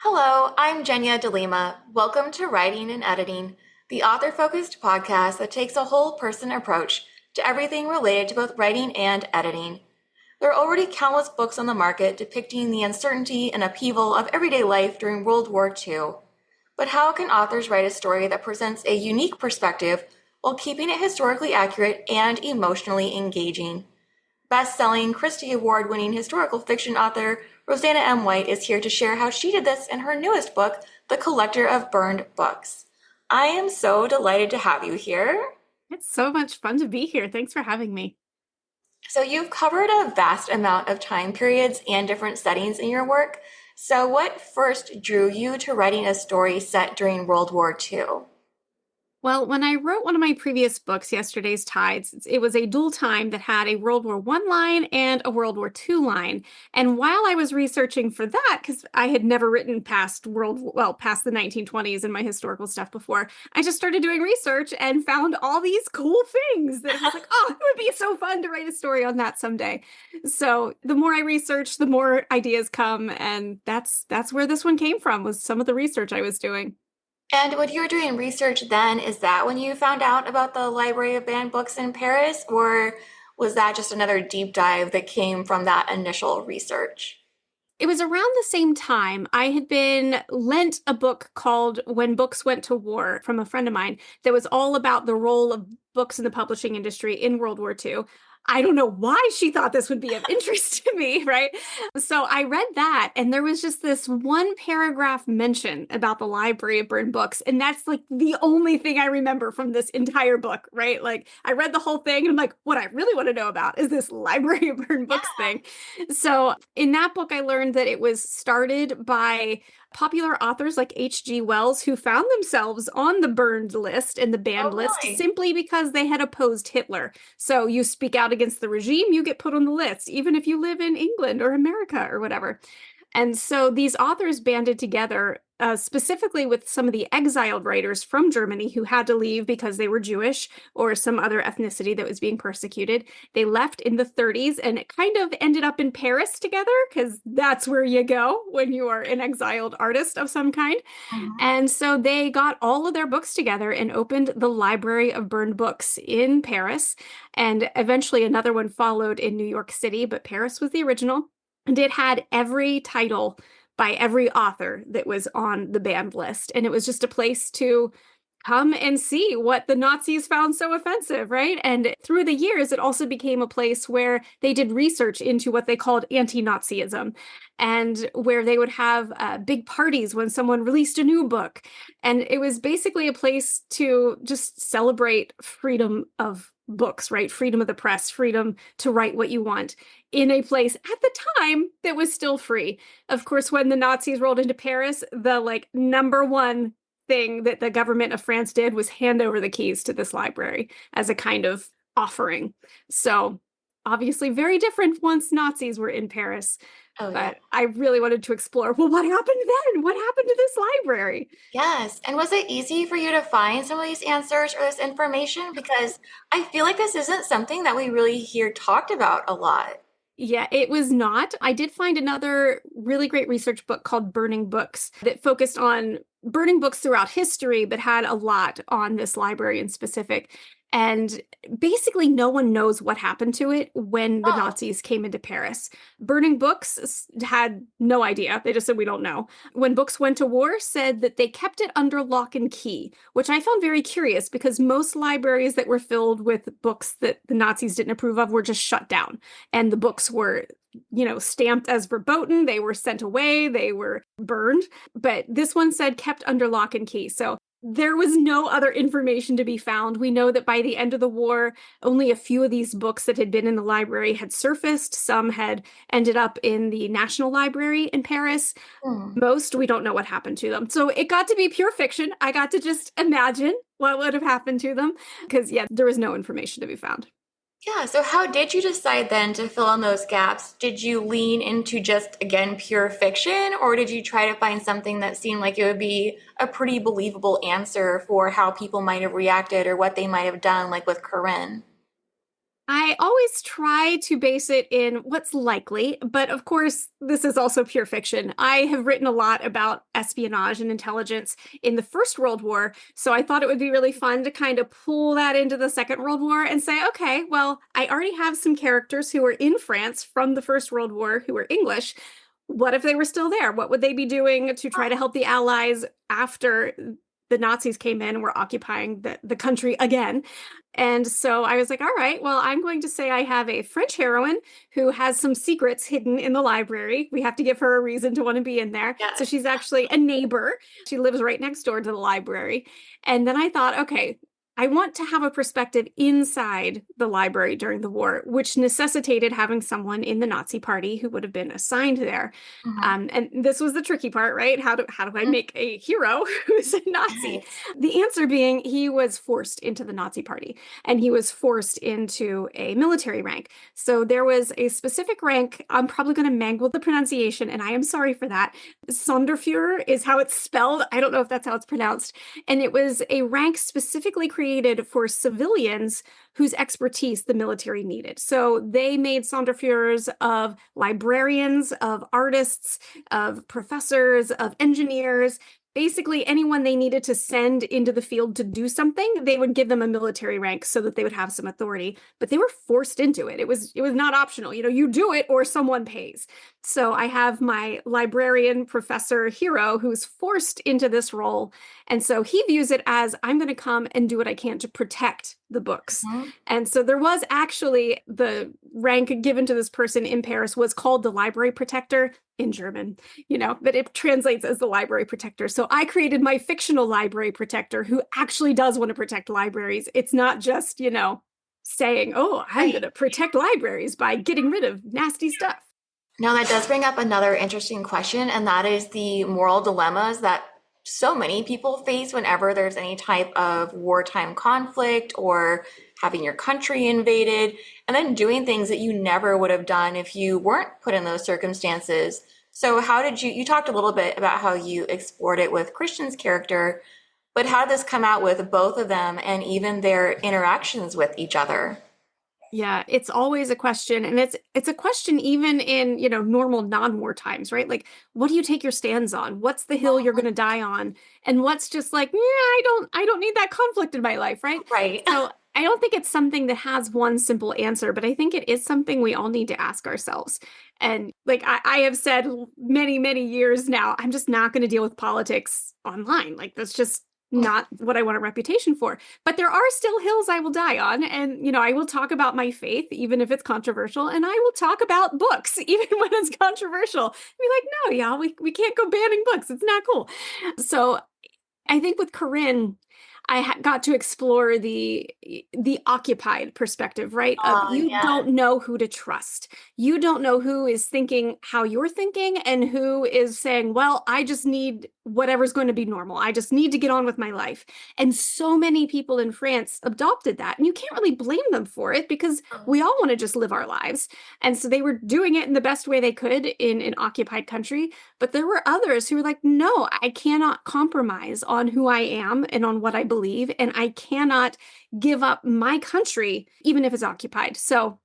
Hello, I'm Jenya DeLima. Welcome to Writing and Editing, the author-focused podcast that takes a whole-person approach to everything related to both writing and editing. There are already countless books on the market depicting the uncertainty and upheaval of everyday life during World War II. But how can authors write a story that presents a unique perspective while keeping it historically accurate and emotionally engaging? Best-selling Christie Award-winning historical fiction author Roseanna M. White is here to share how she did this in her newest book, The Collector of Burned Books. I am so delighted to have you here. It's so much fun to be here. Thanks for having me. So you've covered a vast amount of time periods and different settings in your work. So what first drew you to writing a story set during World War II? Well, when I wrote one of my previous books, Yesterday's Tides, it was a dual time that had a World War One line and a World War Two line. And while I was researching for that, because I had never written past the 1920s in my historical stuff before, I just started doing research and found all these cool things that I was like, oh, it would be so fun to write a story on that someday. So the more I research, the more ideas come, and that's where this one came from, was some of the research I was doing. And when you were doing research then, is that when you found out about the Library of Banned Books in Paris, or was that just another deep dive that came from that initial research? It was around the same time I had been lent a book called When Books Went to War from a friend of mine that was all about the role of books in the publishing industry in World War II. I don't know why she thought this would be of interest to me, right? So I read that, and there was just this one paragraph mention about the Library of Burned Books. And that's like the only thing I remember from this entire book, right? Like I read the whole thing, and I'm like, what I really want to know about is this Library of Burned Books thing. So in that book, I learned that it was started by popular authors like H.G. Wells, who found themselves on the burned list and the banned Oh, list really? simply because they had opposed Hitler. So you speak out against the regime, you get put on the list, even if you live in England or America or whatever. And so these authors banded together, specifically with some of the exiled writers from Germany who had to leave because they were Jewish or some other ethnicity that was being persecuted. They left in the 30s, and it kind of ended up in Paris together because that's where you go when you are an exiled artist of some kind. Mhm. And so they got all of their books together and opened the Library of Burned Books in Paris. And eventually another one followed in New York City, but Paris was the original. And it had every title by every author that was on the banned list. And it was just a place to come and see what the Nazis found so offensive, right? And through the years, it also became a place where they did research into what they called anti-Nazism, and where they would have big parties when someone released a new book. And it was basically a place to just celebrate freedom of books, right? Freedom of the press, freedom to write what you want in a place at the time that was still free. Of course, when the Nazis rolled into Paris, the like number one thing that the government of France did was hand over the keys to this library as a kind of offering. So obviously very different once Nazis were in Paris. Oh, yeah. But I really wanted to explore, well, what happened then? What happened to this library? Yes. And was it easy for you to find some of these answers or this information? Because I feel like this isn't something that we really hear talked about a lot. Yeah, it was not. I did find another really great research book called Burning Books that focused on burning books throughout history, but had a lot on this library in specific. And basically, no one knows what happened to it when the Oh, Nazis came into Paris. Burning Books had no idea. They just said, we don't know. When Books Went to War said that they kept it under lock and key, which I found very curious because most libraries that were filled with books that the Nazis didn't approve of were just shut down, and the books were stamped as verboten. They were sent away, they were burned. But this one said kept under lock and key. So there was no other information to be found. We know that by the end of the war, only a few of these books that had been in the library had surfaced. Some had ended up in the National Library in Paris. hmm. Most, we don't know what happened to them. So it got to be pure fiction. I got to just imagine what would have happened to them because, yeah, there was no information to be found. Yeah, so how did you decide then to fill in those gaps? Did you lean into just, again, pure fiction, or did you try to find something that seemed like it would be a pretty believable answer for how people might have reacted or what they might have done, like with Corinne? I always try to base it in what's likely, but of course, this is also pure fiction. I have written a lot about espionage and intelligence in the First World War, so I thought it would be really fun to kind of pull that into the Second World War and say, okay, well, I already have some characters who were in France from the First World War who were English. What if they were still there? What would they be doing to try to help the Allies after the Nazis came in and were occupying the country again? And so I was like, all right, well, I'm going to say I have a French heroine who has some secrets hidden in the library. We have to give her a reason to want to be in there. So Yes. she's actually a neighbor. She lives right next door to the library. And then I thought, okay, I want to have a perspective inside the library during the war, which necessitated having someone in the Nazi party who would have been assigned there. Mhm. And this was the tricky part, right? How do I make a hero who's a Nazi? Right. The answer being he was forced into the Nazi party and he was forced into a military rank. So there was a specific rank. I'm probably going to mangle the pronunciation, and I am sorry for that. Sonderfuhrer is how it's spelled. I don't know if that's how it's pronounced. And it was a rank specifically created for civilians whose expertise the military needed. So they made Sonderfuhrers of librarians, of artists, of professors, of engineers. Basically, anyone they needed to send into the field to do something, they would give them a military rank so that they would have some authority. But they were forced into it. It was not optional. You do it or someone pays. So I have my librarian professor hero who's forced into this role. And so he views it as I'm going to come and do what I can to protect the books. Mhm. And so there was actually the rank given to this person in Paris was called the library protector in German, but it translates as the library protector. So I created my fictional library protector who actually does want to protect libraries. It's not just, saying, oh, I'm going Right. to protect libraries by getting rid of nasty stuff. Now, that does bring up another interesting question, and that is the moral dilemmas that so many people face whenever there's any type of wartime conflict or having your country invaded, and then doing things that you never would have done if you weren't put in those circumstances. So, how did you talked a little bit about how you explored it with Christian's character, but how did this come out with both of them and even their interactions with each other? Yeah, it's always a question, and it's a question even in, normal non-war times, right? Like, what do you take your stands on? What's the hill you're going to die on? And what's just like, yeah, I don't need that conflict in my life, right? Right. So, I don't think it's something that has one simple answer, but I think it is something we all need to ask ourselves. And like I have said many, many years now, I'm just not going to deal with politics online. Like that's just not what I want a reputation for. But there are still hills I will die on. And, I will talk about my faith, even if it's controversial. And I will talk about books, even when it's controversial. Be like, no, y'all, we can't go banning books. It's not cool. So I think with Corinne, I got to explore the occupied perspective, right? Of Oh, you yeah. don't know who to trust. You don't know who is thinking how you're thinking and who is saying, well, I just need whatever's going to be normal. I just need to get on with my life. And so many people in France adopted that. And you can't really blame them for it because we all want to just live our lives. And so they were doing it in the best way they could in an occupied country. But there were others who were like, no, I cannot compromise on who I am and on what I believe. And I cannot give up my country, even if it's occupied. So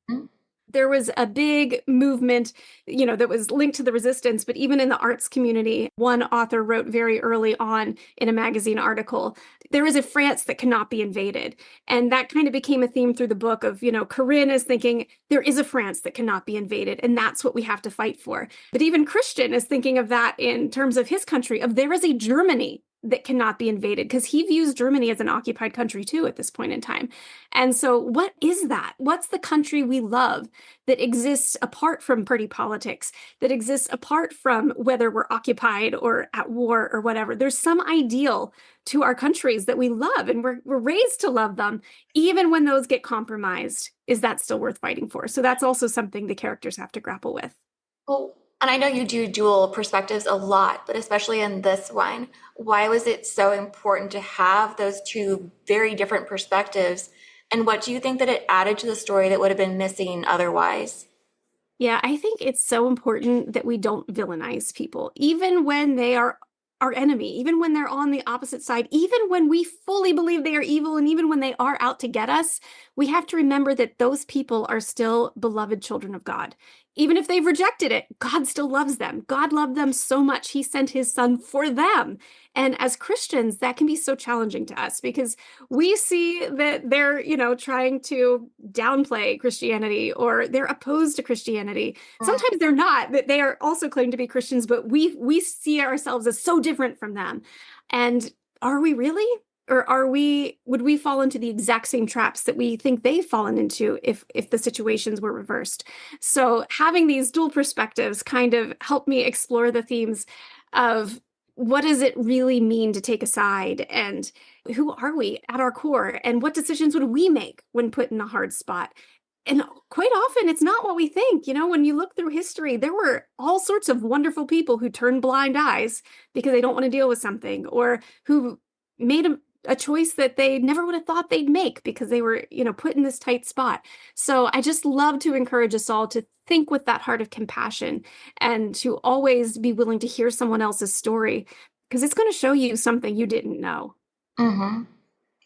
there was a big movement, that was linked to the resistance, but even in the arts community, one author wrote very early on in a magazine article, there is a France that cannot be invaded. And that kind of became a theme through the book of, Corinne is thinking there is a France that cannot be invaded, and that's what we have to fight for. But even Christian is thinking of that in terms of his country, of there is a Germany that cannot be invaded, because he views Germany as an occupied country too at this point in time. And so what is that? What's the country we love that exists apart from party politics, that exists apart from whether we're occupied or at war or whatever? There's some ideal to our countries that we love, and we're raised to love them. Even when those get compromised, is that still worth fighting for? So that's also something the characters have to grapple with. Well, and I know you do dual perspectives a lot, but especially in this one, why was it so important to have those two very different perspectives? And what do you think that it added to the story that would have been missing otherwise? Yeah, I think it's so important that we don't villainize people, even when they are our enemy, even when they're on the opposite side, even when we fully believe they are evil, and even when they are out to get us, we have to remember that those people are still beloved children of God. Even if they've rejected it, God still loves them. God loved them so much, he sent his son for them. And as Christians, that can be so challenging to us because we see that they're, trying to downplay Christianity or they're opposed to Christianity. Mm. Sometimes they're not, that they are also claim to be Christians, but we see ourselves as so different from them. And are we really? Or would we fall into the exact same traps that we think they've fallen into if the situations were reversed? So having these dual perspectives kind of helped me explore the themes of what does it really mean to take a side, and who are we at our core, and what decisions would we make when put in a hard spot? And quite often it's not what we think. When you look through history, there were all sorts of wonderful people who turned blind eyes because they don't want to deal with something, or who made a choice that they never would have thought they'd make because they were, put in this tight spot. So I just love to encourage us all to think with that heart of compassion and to always be willing to hear someone else's story because it's going to show you something you didn't know. Mm-hmm.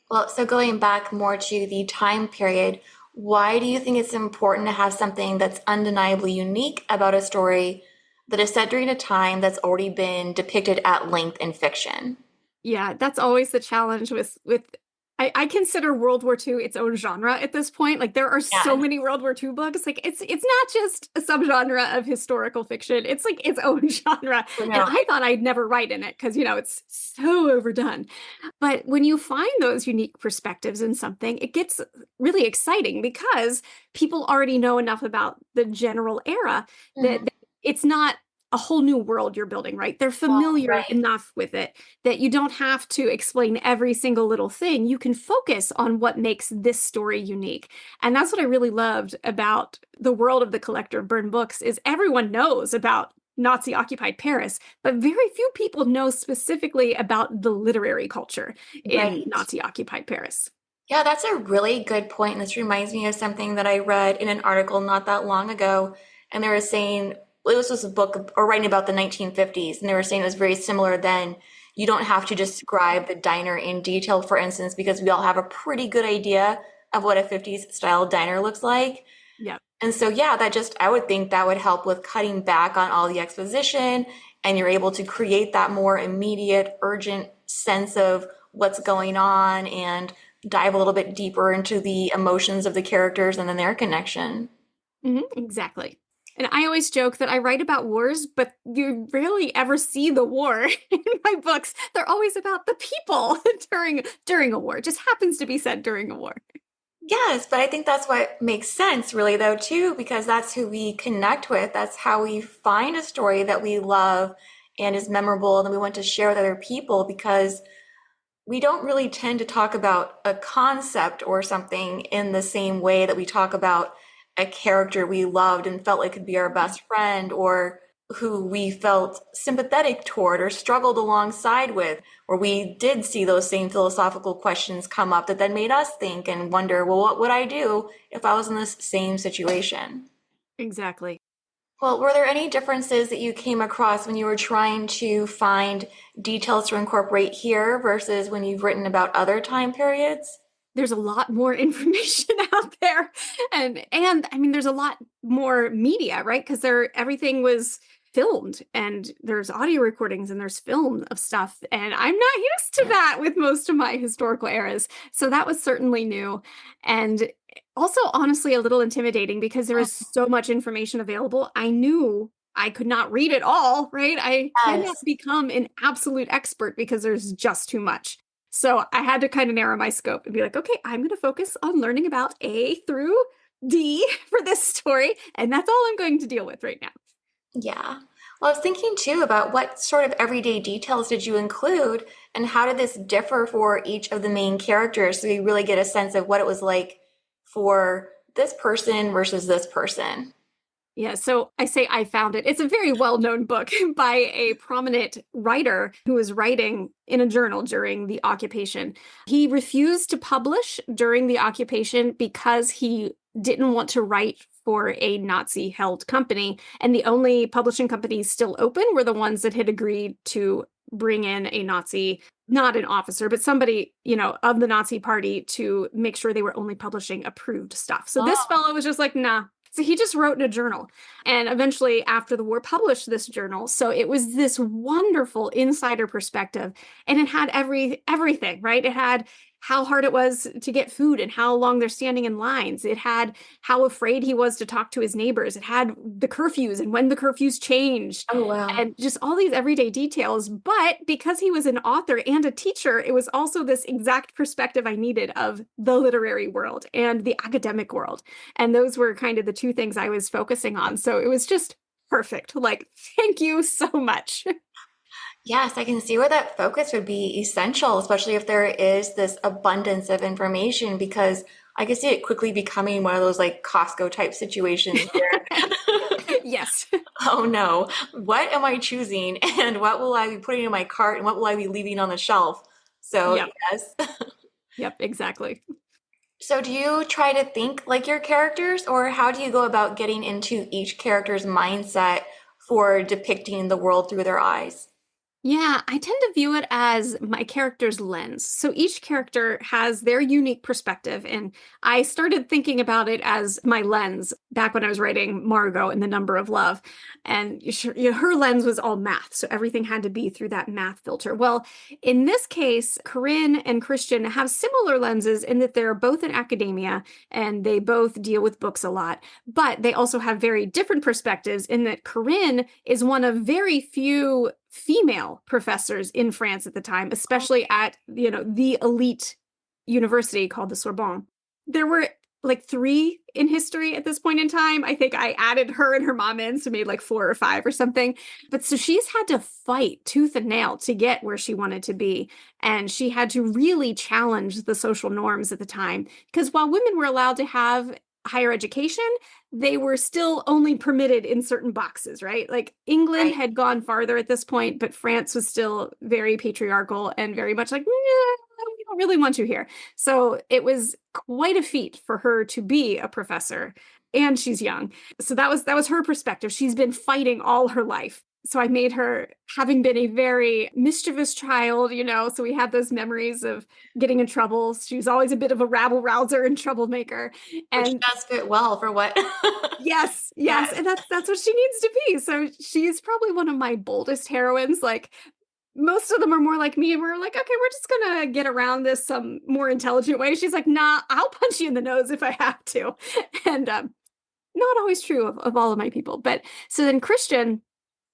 Well, so going back more to the time period, why do you think it's important to have something that's undeniably unique about a story that is set during a time that's already been depicted at length in fiction? Yeah, that's always the challenge with I consider World War II its own genre at this point. Like there are so Yes, many World War II books. Like it's not just a subgenre of historical fiction. It's like its own genre. I And know. I thought I'd never write in it because it's so overdone. But when you find those unique perspectives in something, it gets really exciting because people already know enough about the general era that Mhm. it's not a whole new world you're building, right? They're familiar Right. enough with it that you don't have to explain every single little thing. You can focus on what makes this story unique. And that's what I really loved about the world of the collector of burned books is everyone knows about Nazi occupied Paris, but very few people know specifically about the literary culture in Right. Nazi occupied Paris. Yeah, that's a really good point. And this reminds me of something that I read in an article not that long ago. And they were saying, well, this was a book or writing about the 1950s. And they were saying it was very similar then. You don't have to describe the diner in detail, for instance, because we all have a pretty good idea of what a 50s style diner looks like. Yeah. And so, yeah, I would think that would help with cutting back on all the exposition. And you're able to create that more immediate, urgent sense of what's going on and dive a little bit deeper into the emotions of the characters and then their connection. Exactly. And I always joke that I write about wars, but you rarely ever see the war in my books. They're always about the people during a war. It just happens to be said during a war. Yes, but I think that's what makes sense, really, though, too, because that's who we connect with. That's how we find a story that we love and is memorable, and then we want to share with other people because we don't really tend to talk about a concept or something in the same way that we talk about a character we loved and felt like could be our best friend or who we felt sympathetic toward or struggled alongside with, where we did see those same philosophical questions come up that then made us think and wonder, well, what would I do if I was in this same situation? Exactly. Well, were there any differences that you came across when you were trying to find details to incorporate here versus when you've written about other time periods? There's a lot more information out there, and I mean there's a lot more media, right? Because everything was filmed, and there's audio recordings and there's film of stuff, and I'm not used to that with most of my historical eras, so that was certainly new, and also honestly a little intimidating because there is so much information available. I knew I could not read it all, right? I cannot Yes. become an absolute expert because there's just too much. So I had to kind of narrow my scope and be like, okay, I'm going to focus on learning about A through D for this story. And that's all I'm going to deal with right now. Yeah. Well, I was thinking too about what sort of everyday details did you include and how did this differ for each of the main characters so you really get a sense of what it was like for this person versus this person? Yeah, so I say I found it. It's a very well-known book by a prominent writer who was writing in a journal during the occupation. He refused to publish during the occupation because he didn't want to write for a Nazi-held company, and the only publishing companies still open were the ones that had agreed to bring in a Nazi, not an officer, but somebody, of the Nazi party to make sure they were only publishing approved stuff. So this Oh, fellow was just like, nah. So he just wrote in a journal and eventually after the war published this journal. So it was this wonderful insider perspective and it had everything, right? It had how hard it was to get food and how long they're standing in lines. It had how afraid he was to talk to his neighbors. It had the curfews and when the curfews changed oh wow. and just all these everyday details. But because he was an author and a teacher, it was also this exact perspective I needed of the literary world and the academic world. And those were kind of the two things I was focusing on. So it was just perfect. Like, thank you so much. Yes, I can see where that focus would be essential, especially if there is this abundance of information, because I could see it quickly becoming one of those like Costco type situations where, Yes. oh no, what am I choosing and what will I be putting in my cart and what will I be leaving on the shelf? So, Yep. yes. Yep. Exactly. So, do you try to think like your characters, or how do you go about getting into each character's mindset for depicting the world through their eyes? Yeah, I tend to view it as my character's lens. So each character has their unique perspective. And I started thinking about it as my lens back when I was writing Margot and the Number of Love. And her lens was all math. So everything had to be through that math filter. Well, in this case, Corinne and Christian have similar lenses in that they're both in academia and they both deal with books a lot. But they also have very different perspectives in that Corinne is one of very few female professors in France at the time, especially at, the elite university called the Sorbonne. There were like three in history at this point in time. I think I added her and her mom in, so made like four or five or something. But so she's had to fight tooth and nail to get where she wanted to be. And she had to really challenge the social norms at the time. Because while women were allowed to have higher education, they were still only permitted in certain boxes, right? Like England Right. had gone farther at this point, but France was still very patriarchal and very much like, we don't really want you here. So it was quite a feat for her to be a professor, and she's young. So that was her perspective. She's been fighting all her life. So I made her having been a very mischievous child, so we have those memories of getting in trouble. She was always a bit of a rabble rouser and troublemaker. Which And does fit well for what? yes, yes, Yes. and that's what she needs to be. So she's probably one of my boldest heroines. Like most of them are more like me, and we're like, okay, we're just gonna get around this some more intelligent way. She's like, nah, I'll punch you in the nose if I have to, and not always true of all of my people. But so then Christian,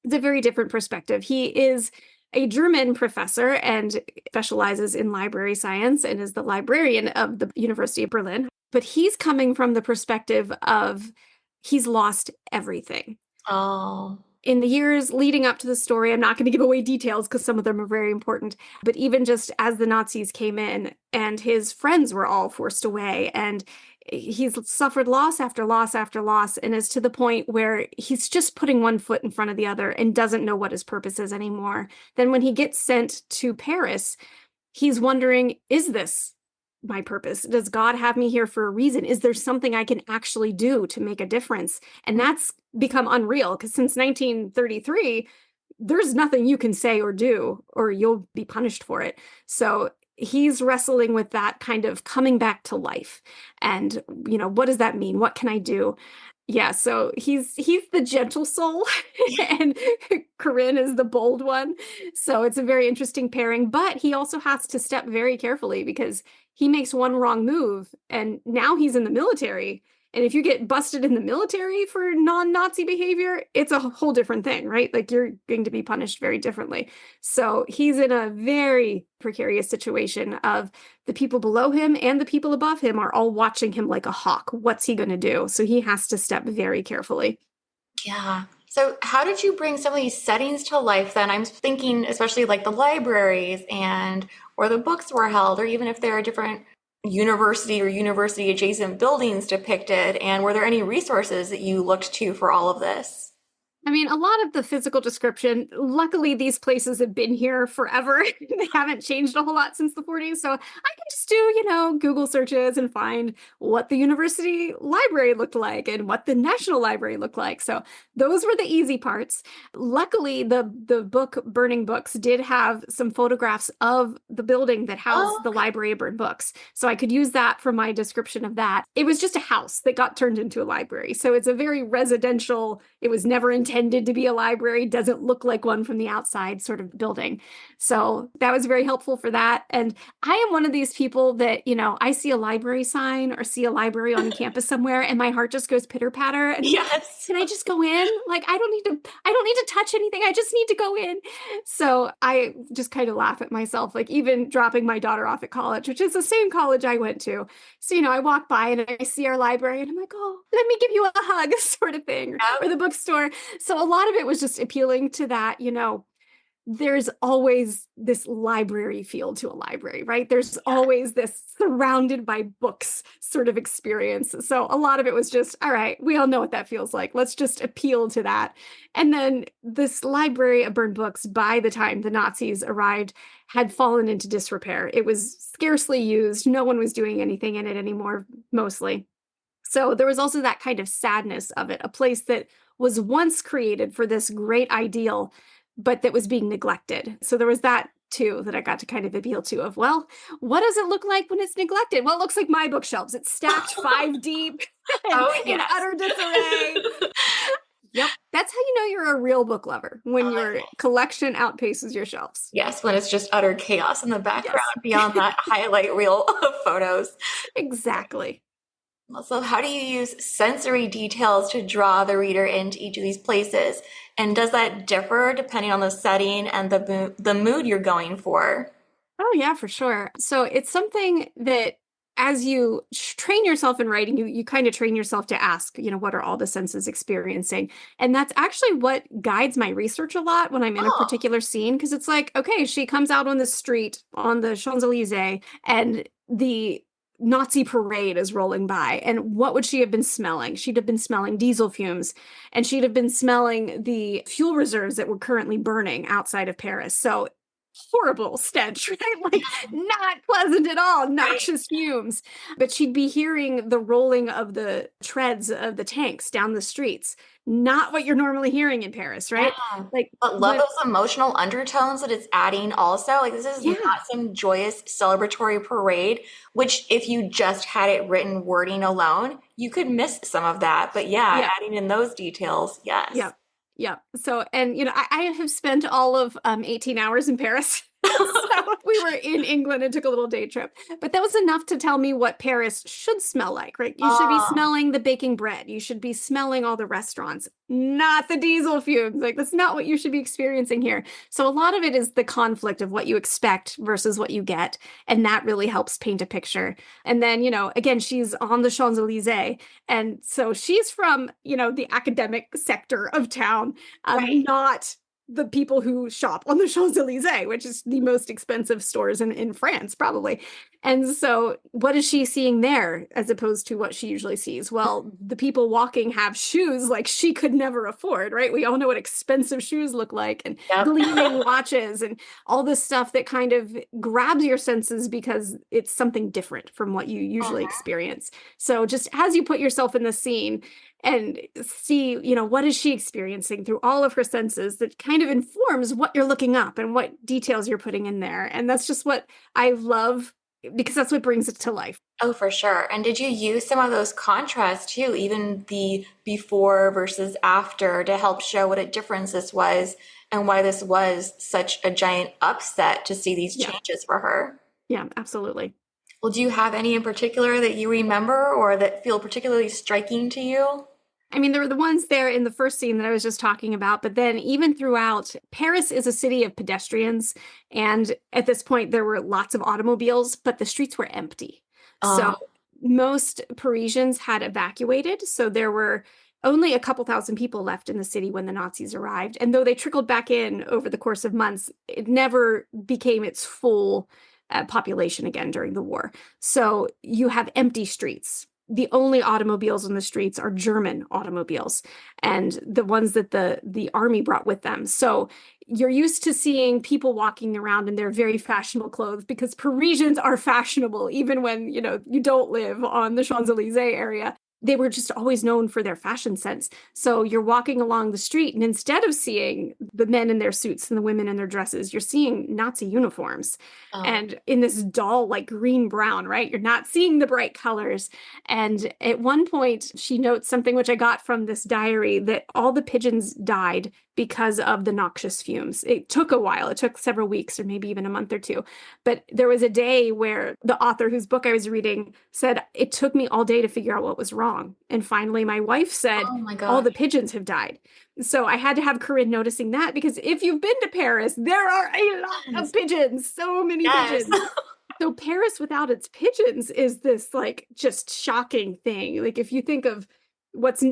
it's a very different perspective. He is a German professor and specializes in library science and is the librarian of the University of Berlin. But he's coming from the perspective of he's lost everything. Oh, In the years leading up to the story, I'm not going to give away details because some of them are very important, but even just as the Nazis came in and his friends were all forced away, and he's suffered loss after loss after loss, and is to the point where he's just putting one foot in front of the other and doesn't know what his purpose is anymore. Then when he gets sent to Paris, he's wondering, is this my purpose? Does God have me here for a reason? Is there something I can actually do to make a difference? And that's become unreal because since 1933, there's nothing you can say or do, or you'll be punished for it. So he's wrestling with that kind of coming back to life. And, what does that mean? What can I do? Yeah, so he's the gentle soul and Corinne is the bold one. So it's a very interesting pairing, but he also has to step very carefully because he makes one wrong move and now he's in the military. And if you get busted in the military for non-Nazi behavior, it's a whole different thing, right? Like you're going to be punished very differently. So he's in a very precarious situation of the people below him and the people above him are all watching him like a hawk. What's he going to do? So he has to step very carefully. yeah. So, how did you bring some of these settings to life then? I'm thinking, especially like the libraries and where the books were held, or even if there are different university or university adjacent buildings depicted. And were there any resources that you looked to for all of this? I mean, a lot of the physical description, luckily, these places have been here forever. They haven't changed a whole lot since the 40s. So I can just do, Google searches and find what the university library looked like and what the National Library looked like. So those were the easy parts. Luckily, the book Burning Books did have some photographs of the building that Oh, housed the Library of Burned Books. So I could use that for my description of that. It was just a house that got turned into a library. So it's a very residential, it was never intended to be a library, doesn't look like one from the outside sort of building. So that was very helpful for that. And I am one of these people that, I see a library sign or see a library on campus somewhere and my heart just goes pitter patter. And I'm like, yes. can I just go in? Like, I don't need to touch anything. I just need to go in. So I just kind of laugh at myself, like even dropping my daughter off at college, which is the same college I went to. So, I walk by and I see our library and I'm like, oh, let me give you a hug, sort of thing, or Yep. the bookstore. So a lot of it was just appealing to that, there's always this library feel to a library, right? There's always this surrounded by books sort of experience. So a lot of it was just, all right, we all know what that feels like. Let's just appeal to that. And then this library of burned books, by the time the Nazis arrived, had fallen into disrepair. It was scarcely used. No one was doing anything in it anymore, mostly. So there was also that kind of sadness of it, a place that was once created for this great ideal, but that was being neglected. So there was that too that I got to kind of appeal to of, well, what does it look like when it's neglected? Well, it looks like my bookshelves. It's stacked five deep and Oh, in yes. utter disarray. Yep. That's how you know you're a real book lover, when your collection outpaces your shelves. Yes, when it's just utter chaos in the background Yes, beyond that highlight reel of photos. exactly. So, how do you use sensory details to draw the reader into each of these places? And does that differ depending on the setting and the mood you're going for? Oh, yeah, for sure. So it's something that as you train yourself in writing, you kind of train yourself to ask, what are all the senses experiencing? And that's actually what guides my research a lot when I'm in a Oh, particular scene, because it's like, okay, she comes out on the street on the Champs-Élysées and the Nazi parade is rolling by. And what would she have been smelling? She'd have been smelling diesel fumes, and she'd have been smelling the fuel reserves that were currently burning outside of Paris. So horrible stench, right? Like not pleasant at all, right. noxious fumes. But she'd be hearing the rolling of the treads of the tanks down the streets. Not what you're normally hearing in Paris, right? Yeah. Like But love when, those emotional undertones that it's adding also. Like, this is yeah, not some joyous celebratory parade, which if you just had it written wording alone, you could miss some of that. But yeah, yeah, adding in those details, yeah, yes. yeah. So, and I have spent all of 18 hours in Paris. So we were in England and took a little day trip. But that was enough to tell me what Paris should smell like, right? You should be Oh, smelling the baking bread. You should be smelling all the restaurants, not the diesel fumes. Like, that's not what you should be experiencing here. So a lot of it is the conflict of what you expect versus what you get. And that really helps paint a picture. And then, again, she's on the Champs-Élysées. And so she's from, the academic sector of town, right. not the people who shop on the Champs-Élysées, which is the most expensive stores in France, probably. And so, what is she seeing there as opposed to what she usually sees? Well, the people walking have shoes like she could never afford, right? We all know what expensive shoes look like, and Yep. gleaming watches, and all this stuff that kind of grabs your senses because it's something different from what you usually Mhm. experience. So, just as you put yourself in the scene, and see, what is she experiencing through all of her senses, that kind of informs what you're looking up and what details you're putting in there. And that's just what I love, because that's what brings it to life. Oh, for sure. And did you use some of those contrasts too, even the before versus after, to help show what a difference this was and why this was such a giant upset to see these Yeah. changes for her? Yeah, absolutely. Well, do you have any in particular that you remember or that feel particularly striking to you? I mean, there were the ones there in the first scene that I was just talking about, but then even throughout, Paris is a city of pedestrians. And at this point, there were lots of automobiles, but the streets were empty. So Uh, most Parisians had evacuated. So there were only a couple thousand people left in the city when the Nazis arrived. And though they trickled back in over the course of months, it never became its full population again during the war. So you have empty streets, the only automobiles on the streets are German automobiles and the ones that the army brought with them. So you're used to seeing people walking around in their very fashionable clothes because Parisians are fashionable, even when, you don't live on the Champs-Élysées area. They were just always known for their fashion sense. So you're walking along the street, and instead of seeing the men in their suits and the women in their dresses, you're seeing Nazi uniforms. Oh, And in this dull, like green brown, right? You're not seeing the bright colors. And at one point, she notes something which I got from this diary that all the pigeons died because of the noxious fumes. It took a while, it took several weeks or maybe even a month or two. But there was a day where the author whose book I was reading said, it took me all day to figure out what was wrong. And finally, my wife said, oh my all gosh. the pigeons have died. So I had to have Corinne noticing that because if you've been to Paris, there are a lot of Yes. pigeons, so many Yes. pigeons. So Paris without its pigeons is this like just shocking thing. Like if you think of what's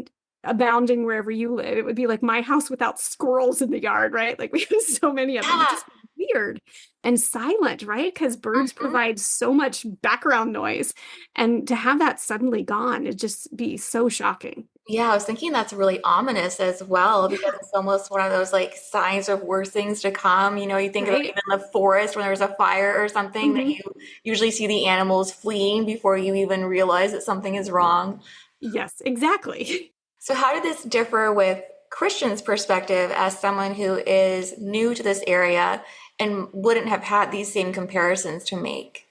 abounding wherever you live, it would be like my house without squirrels in the yard, right? Like we have so many of them. It Yeah. just weird and silent, right? Because birds Mhm. provide so much background noise. And to have that suddenly gone, it'd just be so shocking. Yeah, I was thinking that's really ominous as well because Yeah, it's almost one of those like signs of worse things to come. You think about right? even the forest when there's a fire or something that Hmm. you usually see the animals fleeing before you even realize that something is wrong. Yes, exactly. So, how did this differ with Christian's perspective as someone who is new to this area and wouldn't have had these same comparisons to make?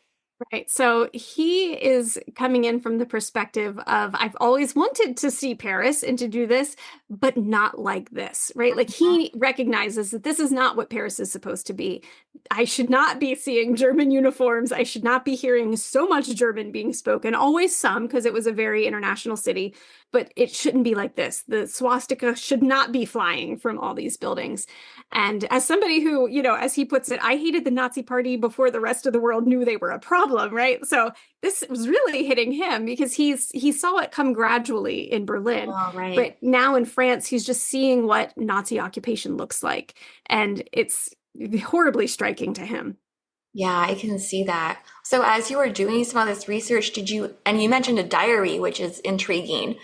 Right. So he is coming in from the perspective of, I've always wanted to see Paris and to do this, but not like this, right? Like he recognizes that this is not what Paris is supposed to be. I should not be seeing German uniforms. I should not be hearing so much German being spoken, always some, because it was a very international city, but it shouldn't be like this. The swastika should not be flying from all these buildings. And as somebody who, as he puts it, I hated the Nazi Party before the rest of the world knew they were a problem, right? So this was really hitting him because he saw it come gradually in Berlin, Oh, right. but now in France, he's just seeing what Nazi occupation looks like, and it's horribly striking to him. Yeah, I can see that. So, as you were doing some of this research, and you mentioned a diary, which is intriguing.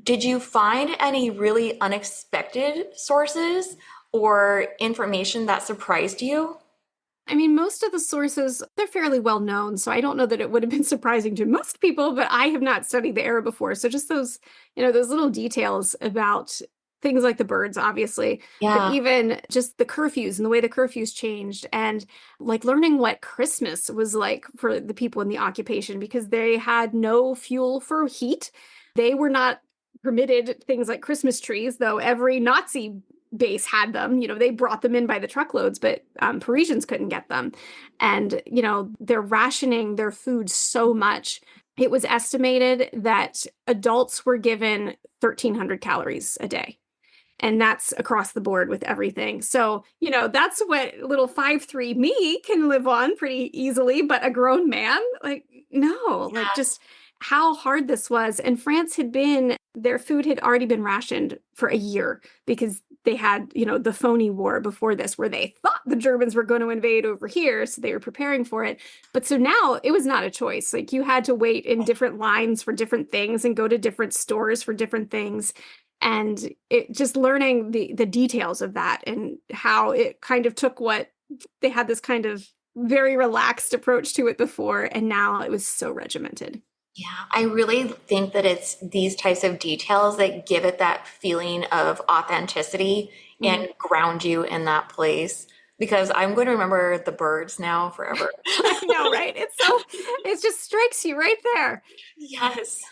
Did you find any really unexpected sources or information that surprised you? I mean, most of the sources, they're fairly well known, so I don't know that it would have been surprising to most people, but I have not studied the era before. So just those little details about things like the birds, obviously, but Yeah. even just the curfews and the way the curfews changed and like learning what Christmas was like for the people in the occupation because they had no fuel for heat. They were not permitted things like Christmas trees, though every Nazi base had them. They brought them in by the truckloads, but Parisians couldn't get them. And, they're rationing their food so much. It was estimated that adults were given 1,300 calories a day. And that's across the board with everything. So, that's what little 5'3" me can live on pretty easily. But a grown man, like, no, like just how hard this was. And France their food had already been rationed for a year because they had, the phony war before this where they thought the Germans were going to invade over here. So they were preparing for it. But so now it was not a choice. Like you had to wait in different lines for different things and go to different stores for different things and it just learning the details of that and how it kind of took what they had this kind of very relaxed approach to it before and now it was so regimented. Yeah, I really think that it's these types of details that give it that feeling of authenticity Mhm. and ground you in that place. Because I'm going to remember the birds now forever. I know, right? It just strikes you right there. Yes.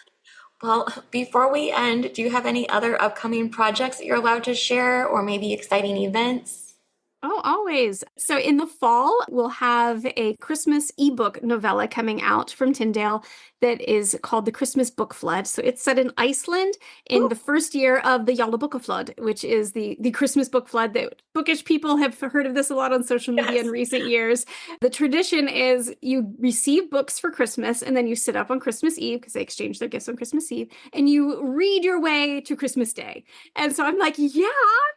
Well, before we end, do you have any other upcoming projects that you're allowed to share or maybe exciting events? Oh, always. So in the fall, we'll have a Christmas ebook novella coming out from Tyndale that is called The Christmas Book Flood. So it's set in Iceland in Ooh, the first year of the Flood, which is the Christmas book flood that bookish people have heard of this a lot on social media in yes. recent years. The tradition is you receive books for Christmas and then you sit up on Christmas Eve because they exchange their gifts on Christmas Eve and you read your way to Christmas Day. And so I'm like, yeah,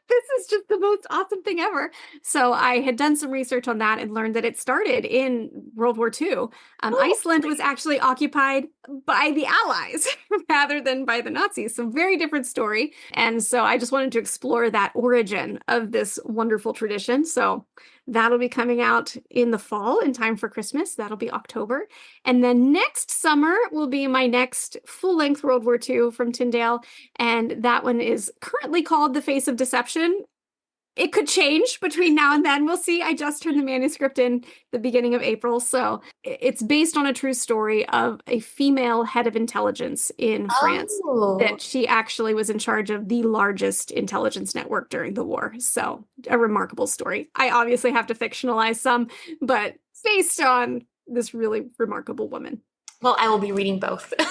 this is just the most awesome thing ever. So I had done some research on that and learned that it started in World War II. Oh, Iceland was actually occupied by the Allies rather than by the Nazis. So very different story. And so I just wanted to explore that origin of this wonderful tradition. So that'll be coming out in the fall in time for Christmas. That'll be October. And then next summer will be my next full-length World War II from Tyndale. And that one is currently called The Face of Deception. It could change between now and then. We'll see. I just turned the manuscript in the beginning of April. So it's based on a true story of a female head of intelligence in France oh. that she actually was in charge of the largest intelligence network during the war. So a remarkable story. I obviously have to fictionalize some, but based on this really remarkable woman. Well, I will be reading both. All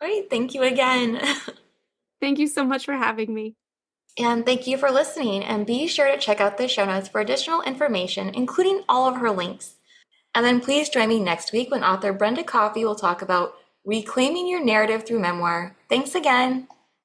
right, thank you again. Thank you so much for having me. And thank you for listening. And be sure to check out the show notes for additional information, including all of her links. And then please join me next week when author Brenda Coffey will talk about reclaiming your narrative through memoir. Thanks again.